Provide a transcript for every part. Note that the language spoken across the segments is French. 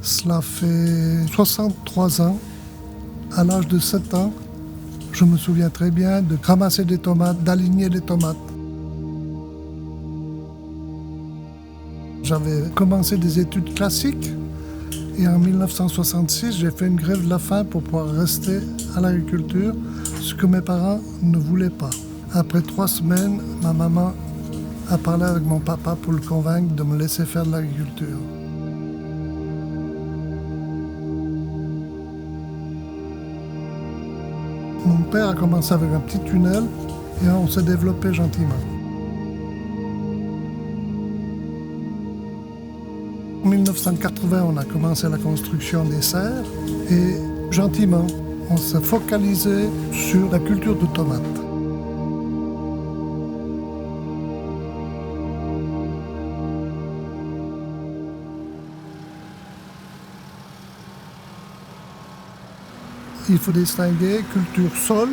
Cela fait 63 ans. À l'âge de 7 ans, je me souviens très bien de ramasser des tomates, d'aligner des tomates. J'avais commencé des études classiques et en 1966, j'ai fait une grève de la faim pour pouvoir rester à l'agriculture, ce que mes parents ne voulaient pas. Après 3 semaines, ma maman a parlé avec mon papa pour le convaincre de me laisser faire de l'agriculture. Mon père a commencé avec un petit tunnel et on s'est développé gentiment. En 1980, on a commencé la construction des serres et gentiment, on s'est focalisé sur la culture de tomates. Il faut distinguer culture sol,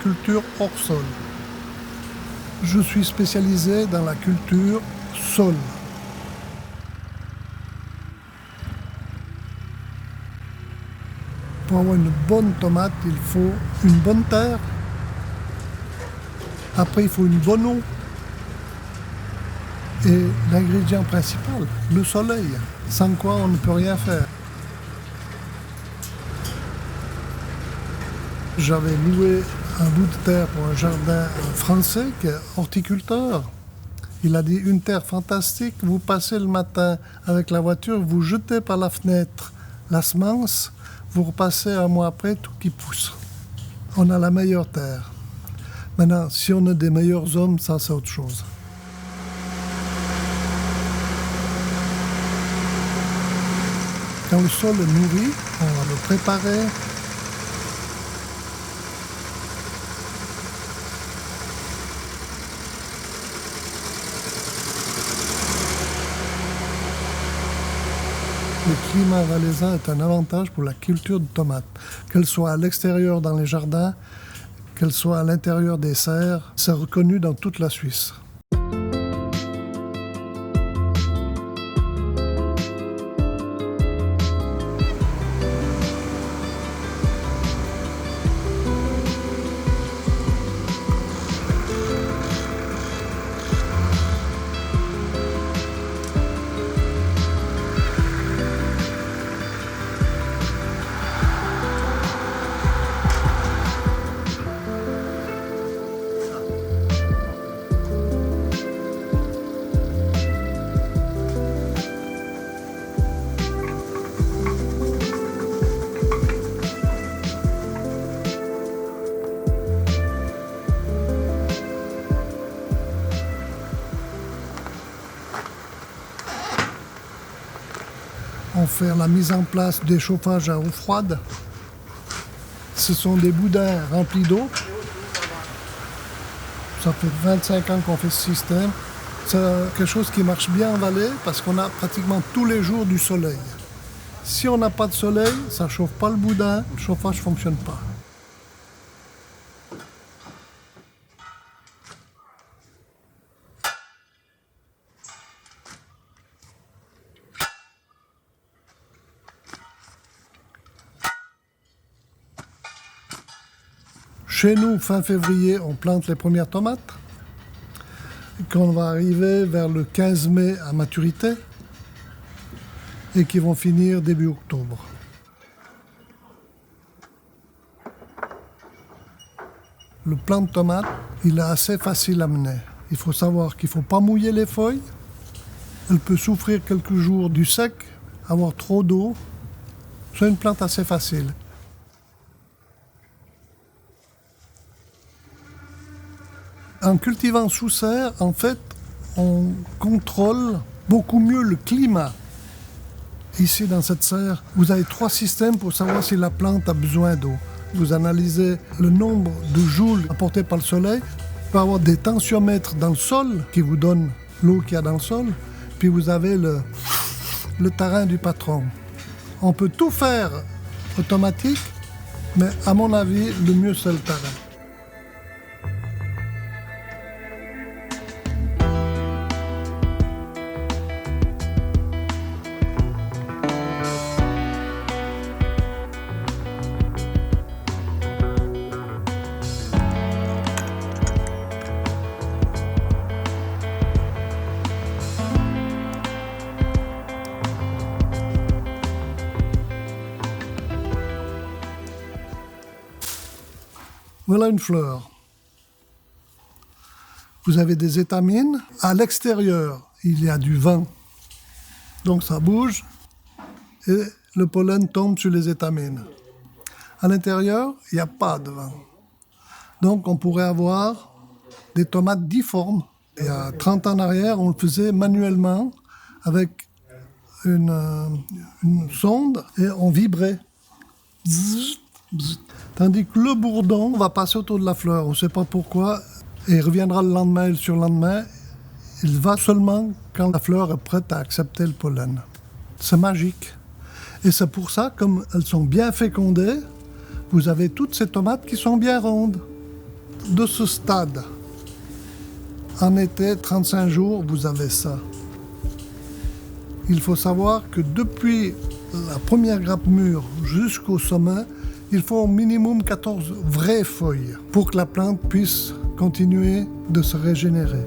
culture hors sol. Je suis spécialisé dans la culture sol. Pour avoir une bonne tomate, il faut une bonne terre. Après, il faut une bonne eau. Et l'ingrédient principal, le soleil, sans quoi on ne peut rien faire. J'avais loué un bout de terre pour un jardin français qui est horticulteur. Il a dit une terre fantastique, vous passez le matin avec la voiture, vous jetez par la fenêtre la semence, vous repassez un mois après, tout qui pousse. On a la meilleure terre. Maintenant, si on a des meilleurs hommes, ça c'est autre chose. Quand le sol est nourri, on va le préparer. Le climat valaisan est un avantage pour la culture de tomates. Qu'elle soit à l'extérieur dans les jardins, qu'elle soit à l'intérieur des serres, c'est reconnu dans toute la Suisse. On fait la mise en place des chauffages à eau froide. Ce sont des boudins remplis d'eau. Ça fait 25 ans qu'on fait ce système. C'est quelque chose qui marche bien en Valais parce qu'on a pratiquement tous les jours du soleil. Si on n'a pas de soleil, ça ne chauffe pas le boudin, le chauffage ne fonctionne pas. Chez nous, fin février, on plante les premières tomates. Quand on va arriver vers le 15 mai à maturité et qui vont finir début octobre. Le plant de tomate, il est assez facile à mener. Il faut savoir qu'il ne faut pas mouiller les feuilles. Elle peut souffrir quelques jours du sec, avoir trop d'eau. C'est une plante assez facile. En cultivant sous serre, en fait, on contrôle beaucoup mieux le climat. Ici, dans cette serre, vous avez 3 systèmes pour savoir si la plante a besoin d'eau. Vous analysez le nombre de joules apportés par le soleil. Vous pouvez avoir des tensiomètres dans le sol qui vous donnent l'eau qu'il y a dans le sol. Puis vous avez le terrain du patron. On peut tout faire automatique, mais à mon avis, le mieux c'est le terrain. Voilà une fleur. Vous avez des étamines. À l'extérieur, il y a du vent. Donc ça bouge et le pollen tombe sur les étamines. À l'intérieur, il n'y a pas de vent. Donc on pourrait avoir des tomates difformes. Il y a 30 ans en arrière, on le faisait manuellement avec une sonde et on vibrait. Bzzz, bzzz. Tandis que le bourdon va passer autour de la fleur, on ne sait pas pourquoi, et il reviendra le lendemain et le surlendemain. Il va seulement quand la fleur est prête à accepter le pollen. C'est magique. Et c'est pour ça, comme elles sont bien fécondées, vous avez toutes ces tomates qui sont bien rondes. De ce stade, en été, 35 jours, vous avez ça. Il faut savoir que depuis la première grappe mûre jusqu'au sommet, il faut au minimum 14 vraies feuilles pour que la plante puisse continuer de se régénérer.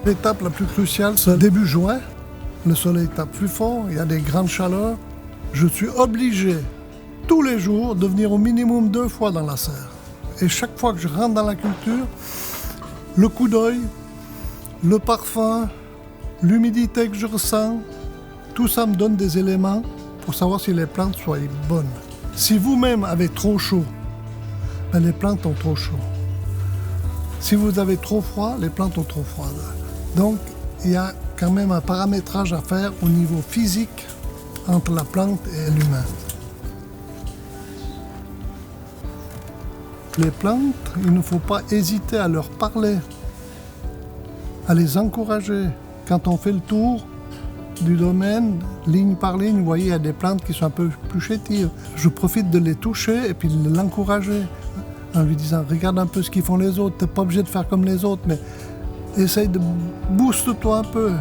L'étape la plus cruciale, c'est début juin. Le soleil tape plus fort, il y a des grandes chaleurs. Je suis obligé, tous les jours, de venir au minimum 2 fois dans la serre. Et chaque fois que je rentre dans la culture, le coup d'œil, le parfum, l'humidité que je ressens, tout ça me donne des éléments pour savoir si les plantes soient bonnes. Si vous-même avez trop chaud, ben les plantes ont trop chaud. Si vous avez trop froid, les plantes ont trop froid. Donc, il y a quand même un paramétrage à faire au niveau physique entre la plante et l'humain. Les plantes, il ne faut pas hésiter à leur parler, à les encourager. Quand on fait le tour du domaine, ligne par ligne, vous voyez, il y a des plantes qui sont un peu plus chétives. Je profite de les toucher et puis de l'encourager en lui disant « Regarde un peu ce qu'ils font les autres, tu n'es pas obligé de faire comme les autres, mais essaye de booste-toi un peu. »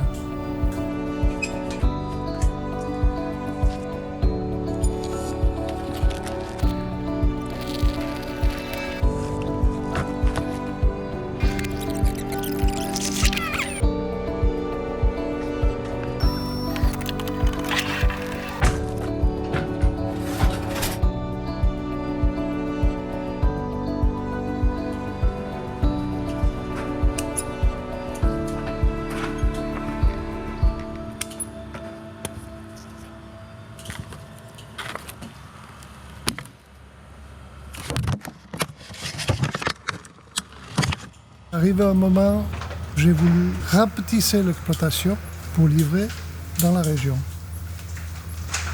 Arrivé un moment, j'ai voulu rapetisser l'exploitation pour livrer dans la région.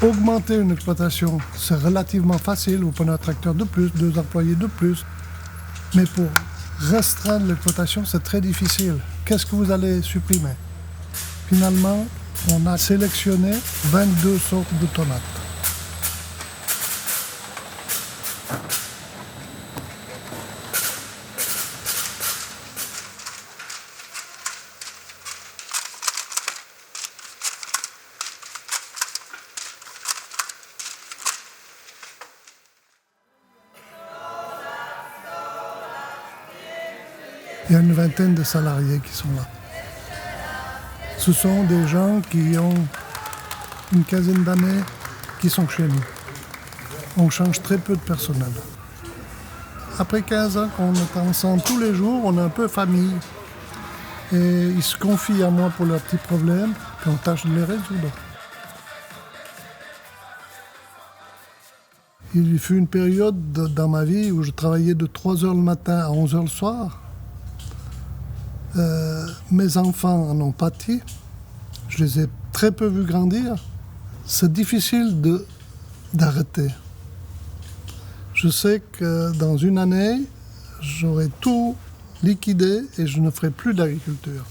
Augmenter une exploitation, c'est relativement facile. Vous prenez un tracteur de plus, 2 employés de plus. Mais pour restreindre l'exploitation, c'est très difficile. Qu'est-ce que vous allez supprimer? Finalement, on a sélectionné 22 sortes de tomates. Il y a une vingtaine de salariés qui sont là. Ce sont des gens qui ont une quinzaine d'années qui sont chez nous. On change très peu de personnel. Après 15 ans qu'on est ensemble tous les jours, on est un peu famille. Et ils se confient à moi pour leurs petits problèmes, puis on tâche de les résoudre. Il fut une période dans ma vie où je travaillais de 3 heures le matin à 11 heures le soir. Mes enfants en ont pâti. Je les ai très peu vus grandir. C'est difficile d'arrêter. Je sais que dans une année, j'aurai tout liquidé et je ne ferai plus d'agriculture.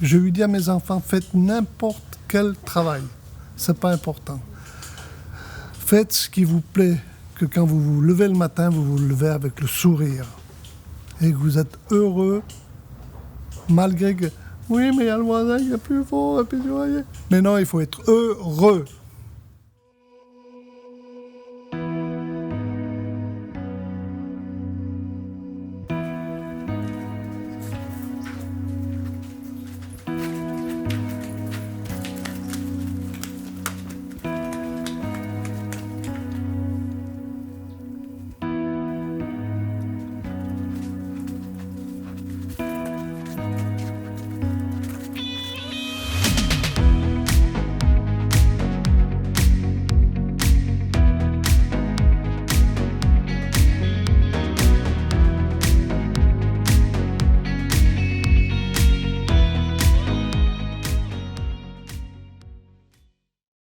Je lui dis à mes enfants, faites n'importe quel travail. c'est pas important. Faites ce qui vous plaît, que quand vous vous levez le matin, vous vous levez avec le sourire. Et que vous êtes heureux, malgré que... Oui, mais il y a le voisin qui est plus fort, et puis tu vois... Mais non, il faut être heureux.